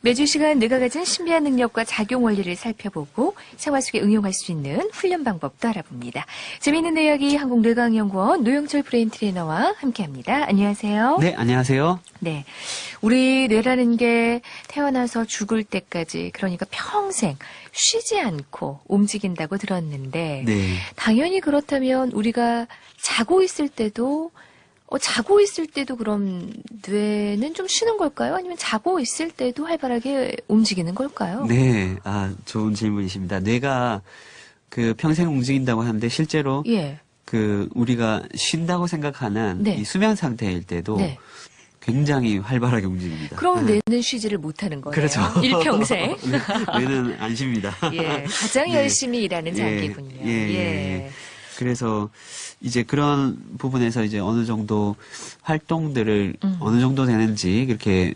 매주 시간 뇌가 가진 신비한 능력과 작용 원리를 살펴보고 생활 속에 응용할 수 있는 훈련 방법도 알아봅니다. 재미있는 이야기 한국뇌과학연구원 노영철 브레인 트레이너와 함께합니다. 안녕하세요. 네, 안녕하세요. 네, 우리 뇌라는 게 태어나서 죽을 때까지, 그러니까 평생 쉬지 않고 움직인다고 들었는데, 네. 당연히 그렇다면 우리가 자고 있을 때도 그럼 뇌는 좀 쉬는 걸까요? 아니면 자고 있을 때도 활발하게 움직이는 걸까요? 네, 좋은 질문이십니다. 뇌가 평생 움직인다고 하는데 실제로 예. 우리가 쉰다고 생각하는 네. 이 수면 상태일 때도 네. 굉장히 활발하게 움직입니다. 그럼 뇌는 쉬지를 못하는 거예요. 그렇죠. 일평생. 뇌는 안 쉽니다. 예, 가장 네. 열심히 일하는 장기군요. 예. 그래서 이제 그런 부분에서 이제 어느 정도 활동들을 어느 정도 되는지 그렇게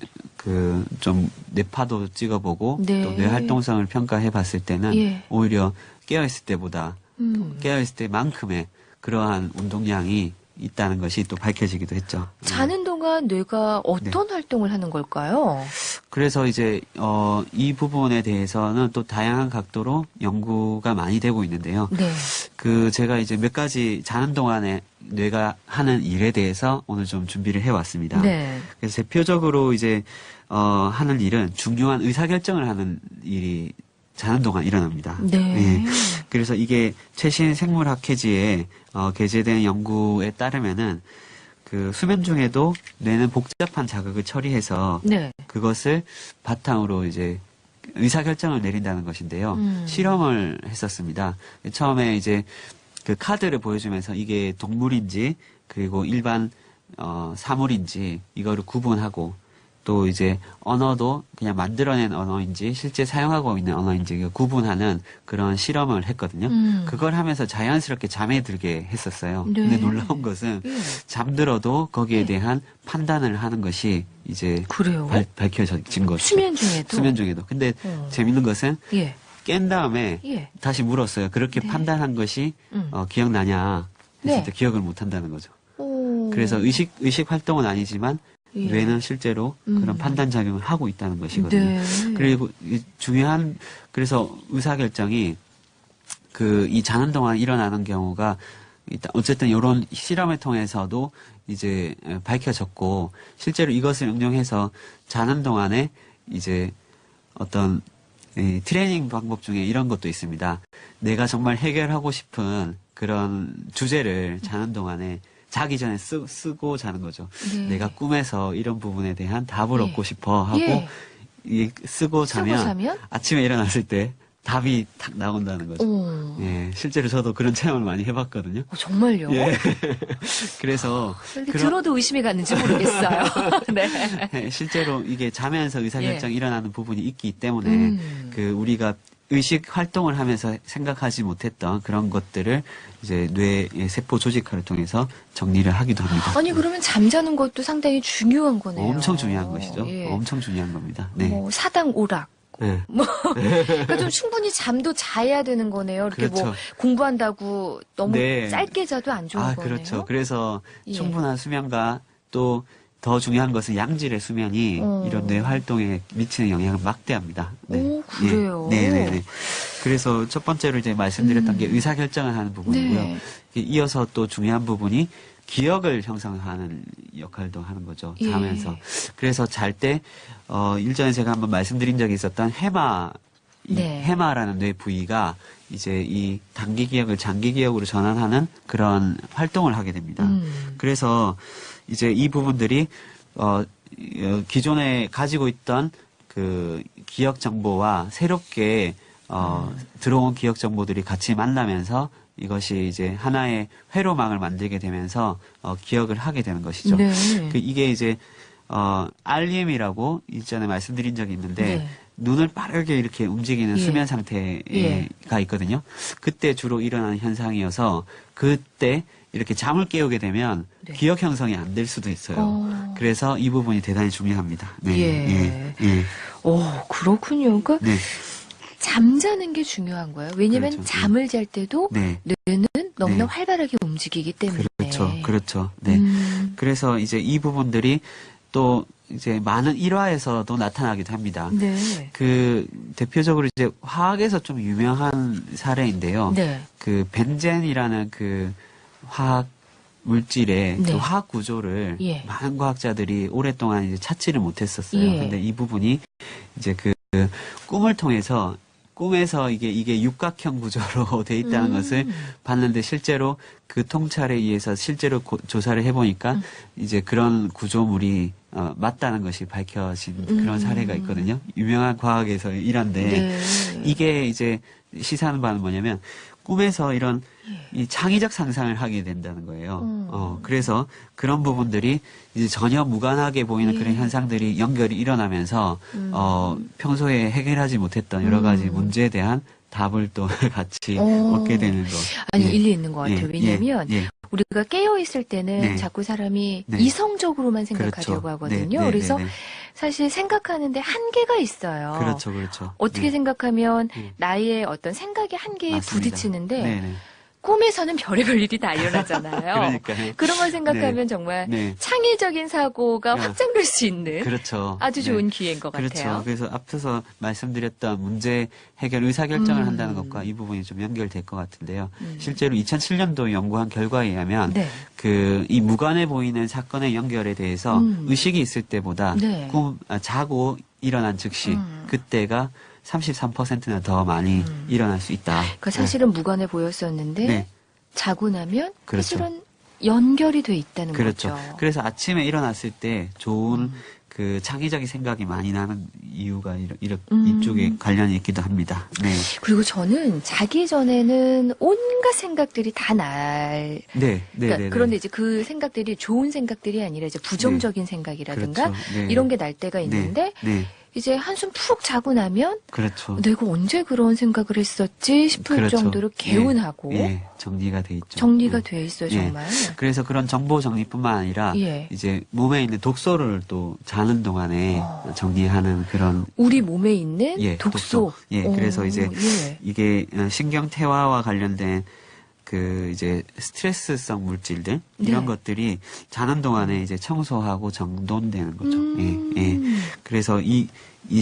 좀 뇌파도 찍어보고 네. 또 뇌 활동성을 평가해 봤을 때는 예. 오히려 깨어있을 때보다 깨어있을 때만큼의 그러한 운동량이 있다는 것이 또 밝혀지기도 했죠. 자는 동안 뇌가 어떤 활동을 하는 걸까요? 그래서 이제 이 부분에 대해서는 또 다양한 각도로 연구가 많이 되고 있는데요. 네. 제가 이제 몇 가지 자는 동안에 뇌가 하는 일에 대해서 오늘 좀 준비를 해왔습니다. 네. 그래서 대표적으로 이제 하는 일은 중요한 의사결정을 하는 일이 자는 동안 일어납니다. 네. 그래서 이게 최신 생물학회지에 게재된 연구에 따르면은 수면 중에도 뇌는 복잡한 자극을 처리해서 네. 그것을 바탕으로 이제 의사결정을 내린다는 것인데요. 실험을 했었습니다. 처음에 이제 카드를 보여주면서 이게 동물인지 그리고 일반 사물인지 이거를 구분하고 또 이제 언어도 그냥 만들어낸 언어인지 실제 사용하고 있는 언어인지 구분하는 그런 실험을 했거든요. 그걸 하면서 자연스럽게 잠에 들게 했었어요. 네. 근데 놀라운 것은 잠들어도 거기에 대한 판단을 하는 것이 이제 그래요? 밝혀진 거죠. 수면 중에도? 수면 중에도. 근데 재밌는 것은 예. 깬 다음에 예. 다시 물었어요. 그렇게 네. 판단한 것이 기억나냐 했을 네. 때 기억을 못 한다는 거죠. 오. 그래서 의식 활동은 아니지만 예. 뇌는 실제로 그런 판단 작용을 하고 있다는 것이거든요. 네. 그리고 그래서 의사결정이 이 자는 동안 일어나는 경우가 어쨌든 이런 실험을 통해서도 이제 밝혀졌고 실제로 이것을 응용해서 자는 동안에 이제 어떤 트레이닝 방법 중에 이런 것도 있습니다. 내가 정말 해결하고 싶은 그런 주제를 자는 동안에 자기 전에 쓰고 자는 거죠. 네. 내가 꿈에서 이런 부분에 대한 답을 예. 얻고 싶어 하고 쓰고 자면 아침에 일어났을 때 답이 탁 나온다는 거죠. 오. 예, 실제로 저도 그런 체험을 많이 해봤거든요. 정말요? 예. 그래서 들어도 의심이 갔는지 모르겠어요. 네. 네, 실제로 이게 자면서 의사결정이 일어나는 부분이 있기 때문에 우리가 의식 활동을 하면서 생각하지 못했던 그런 것들을 이제 뇌의 세포 조직화를 통해서 정리를 하기도 합니다. 아니 그러면 잠자는 것도 상당히 중요한 거네요. 엄청 중요한 것이죠. 예. 엄청 중요한 겁니다. 네. 사당 오락. 네. 그러니까 좀 충분히 잠도 자야 되는 거네요. 이렇게 그렇죠. 공부한다고 너무 네. 짧게 자도 안 좋은 거네요. 그렇죠. 그래서 예. 충분한 수면과 또 더 중요한 것은 양질의 수면이 이런 뇌 활동에 미치는 영향을 막대합니다. 네. 오, 그래요? 예. 네네네. 그래서 첫 번째로 이제 말씀드렸던 게 의사결정을 하는 부분이고요. 네. 이어서 또 중요한 부분이 기억을 형성하는 역할도 하는 거죠. 예. 자면서. 그래서 잘 때, 일전에 제가 한번 말씀드린 적이 있었던 네. 해마라는 뇌 부위가 이제 이 단기 기억을 장기 기억으로 전환하는 그런 활동을 하게 됩니다. 그래서 이제 이 부분들이 기존에 가지고 있던 기억 정보와 새롭게 들어온 기억 정보들이 같이 만나면서 이것이 이제 하나의 회로망을 만들게 되면서 기억을 하게 되는 것이죠. 네. 이게 이제 REM이라고 일전에 말씀드린 적이 있는데 네. 눈을 빠르게 이렇게 움직이는 예. 수면 상태가 있거든요. 그때 주로 일어나는 현상이어서 그때 이렇게 잠을 깨우게 되면 네. 기억 형성이 안 될 수도 있어요. 그래서 이 부분이 대단히 중요합니다. 네. 예. 그렇군요. 그러니까 네. 잠자는 게 중요한 거예요. 왜냐하면 그렇죠. 잠을 잘 때도 네. 뇌는 너무나 네. 활발하게 움직이기 때문에. 그렇죠. 네. 그래서 이제 이 부분들이 또 이제 많은 일화에서도 나타나기도 합니다. 네. 그 대표적으로 이제 화학에서 좀 유명한 사례인데요. 네. 그 벤젠이라는 그 화학 물질의 네. 그 화학 구조를 예. 많은 과학자들이 오랫동안 이제 찾지를 못했었어요. 예. 근데 이 부분이 이제 그 꿈을 통해서 꿈에서 이게 육각형 구조로 돼 있다는 것을 봤는데 실제로 그 통찰에 의해서 실제로 조사를 해보니까 이제 그런 구조물이 맞다는 것이 밝혀진 그런 사례가 있거든요. 유명한 과학에서의 일환데 네. 이게 이제 시사하는 바는 뭐냐면 꿈에서 이런 이 창의적 상상을 하게 된다는 거예요. 그래서 그런 부분들이 이제 전혀 무관하게 보이는 예. 그런 현상들이 연결이 일어나면서 평소에 해결하지 못했던 여러 가지 문제에 대한 답을 또 같이 얻게 되는 거. 아니, 예. 일리 있는 것 같아요. 예, 왜냐면 예, 예. 우리가 깨어 있을 때는 네. 자꾸 사람이 네. 이성적으로만 그렇죠. 생각하려고 하거든요. 네, 네, 그래서 네, 네. 사실 생각하는데 한계가 있어요. 그렇죠, 그렇죠. 어떻게 네. 생각하면 나의 어떤 생각의 한계에 맞습니다. 부딪히는데 네, 네. 꿈에서는 별의별 일이 다 일어나잖아요. 그러니까요. 그런 걸 생각하면 네. 정말 네. 창의적인 사고가 야. 확장될 수 있는 그렇죠. 아주 네. 좋은 기회인 것 그렇죠. 같아요. 그래서 앞서서 말씀드렸던 문제 해결 의사결정을 한다는 음. 것과 이 부분이 좀 연결될 것 같은데요. 실제로 2007년도 연구한 결과에 의하면 네. 이 무관해 보이는 사건의 연결에 대해서 의식이 있을 때보다 네. 자고 일어난 즉시 그때가 33%나 더 많이 일어날 수 있다. 그러니까 사실은 무관해 보였었는데 네. 자고 나면 그렇죠. 사실은 연결이 돼 있다는 그렇죠. 거죠. 그래서 아침에 일어났을 때 좋은 그 창의적인 생각이 많이 나는 이유가 이쪽에 관련이 있기도 합니다. 네. 그리고 저는 자기 전에는 온갖 생각들이 다 네. 그러니까 네. 그런데 이제 그 생각들이 좋은 생각들이 아니라 이제 부정적인 생각이라든가 그렇죠. 네. 이런 게 날 때가 있는데 네. 이제 한숨 푹 자고 나면 그렇죠. 내가 언제 그런 생각을 했었지 싶을 그렇죠. 정도로 개운하고 예, 정리가 돼 있죠. 정리가 예. 돼 있어요, 예. 정말. 그래서 그런 정보 정리뿐만 아니라 예. 이제 몸에 있는 독소를 또 자는 동안에 정리하는 그런 우리 몸에 있는 예, 독소. 예, 그래서 이제 예. 이게 신경 태화와 관련된 그 이제 스트레스성 물질들 이런 네. 것들이 자는 동안에 이제 청소하고 정돈되는 거죠. 예. 그래서 이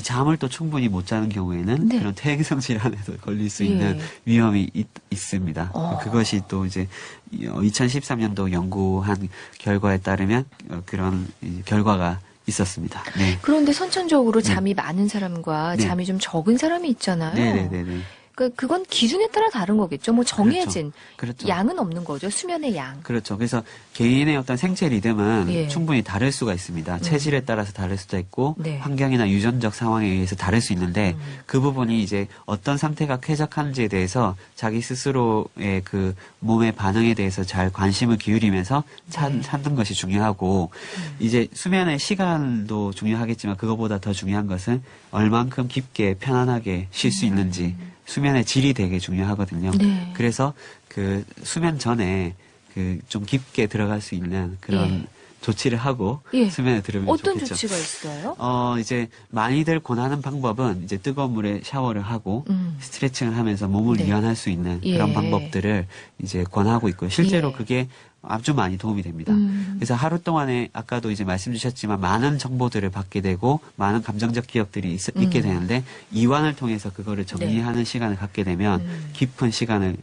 잠을 또 충분히 못 자는 경우에는 네. 그런 퇴행성 질환에도 걸릴 수 예. 있는 위험이 있습니다. 그것이 또 이제 2013년도 연구한 결과에 따르면 그런 결과가 있었습니다. 네. 그런데 선천적으로 잠이 많은 사람과 네. 잠이 좀 적은 사람이 있잖아요. 네네네네. 그러니까 그건 기준에 따라 다른 거겠죠. 뭐 정해진 그렇죠. 양은 없는 거죠. 수면의 양. 그렇죠. 그래서 개인의 어떤 생체 리듬은 예. 충분히 다를 수가 있습니다. 체질에 따라서 다를 수도 있고 네. 환경이나 유전적 상황에 의해서 다를 수 있는데 그 부분이 이제 어떤 상태가 쾌적한지에 대해서 자기 스스로의 그 몸의 반응에 대해서 잘 관심을 기울이면서 찾는 것이 중요하고 이제 수면의 시간도 중요하겠지만 그거보다 더 중요한 것은 얼만큼 깊게 편안하게 쉴 수 있는지 수면의 질이 되게 중요하거든요. 네. 그래서 그 수면 전에 그 좀 깊게 들어갈 수 있는 그런 예. 조치를 하고 예. 수면에 들으면 어떤 좋겠죠. 조치가 있어요? 이제 많이들 권하는 방법은 이제 뜨거운 물에 샤워를 하고 스트레칭을 하면서 몸을 네. 이완할 수 있는 예. 그런 방법들을 이제 권하고 있고요. 실제로 예. 그게 아주 많이 도움이 됩니다. 그래서 하루 동안에 아까도 이제 말씀 주셨지만 많은 정보들을 받게 되고 많은 감정적 기억들이 있게 되는데 이완을 통해서 그거를 정리하는 시간을 갖게 되면 깊은 시간을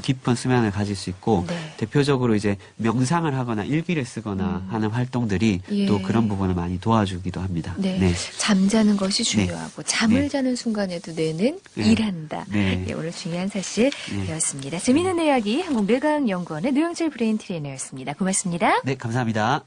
깊은 수면을 가질 수 있고 네. 대표적으로 이제 명상을 하거나 일기를 쓰거나 하는 활동들이 예. 또 그런 부분을 많이 도와주기도 합니다. 네. 네. 잠자는 것이 중요하고 잠을 네. 자는 순간에도 뇌는 네. 일한다. 네. 예, 오늘 중요한 사실 네. 배웠습니다. 재미있는 이야기 한국뇌과학연구원의 노영철 브레인 트레이너였습니다. 고맙습니다. 네, 감사합니다.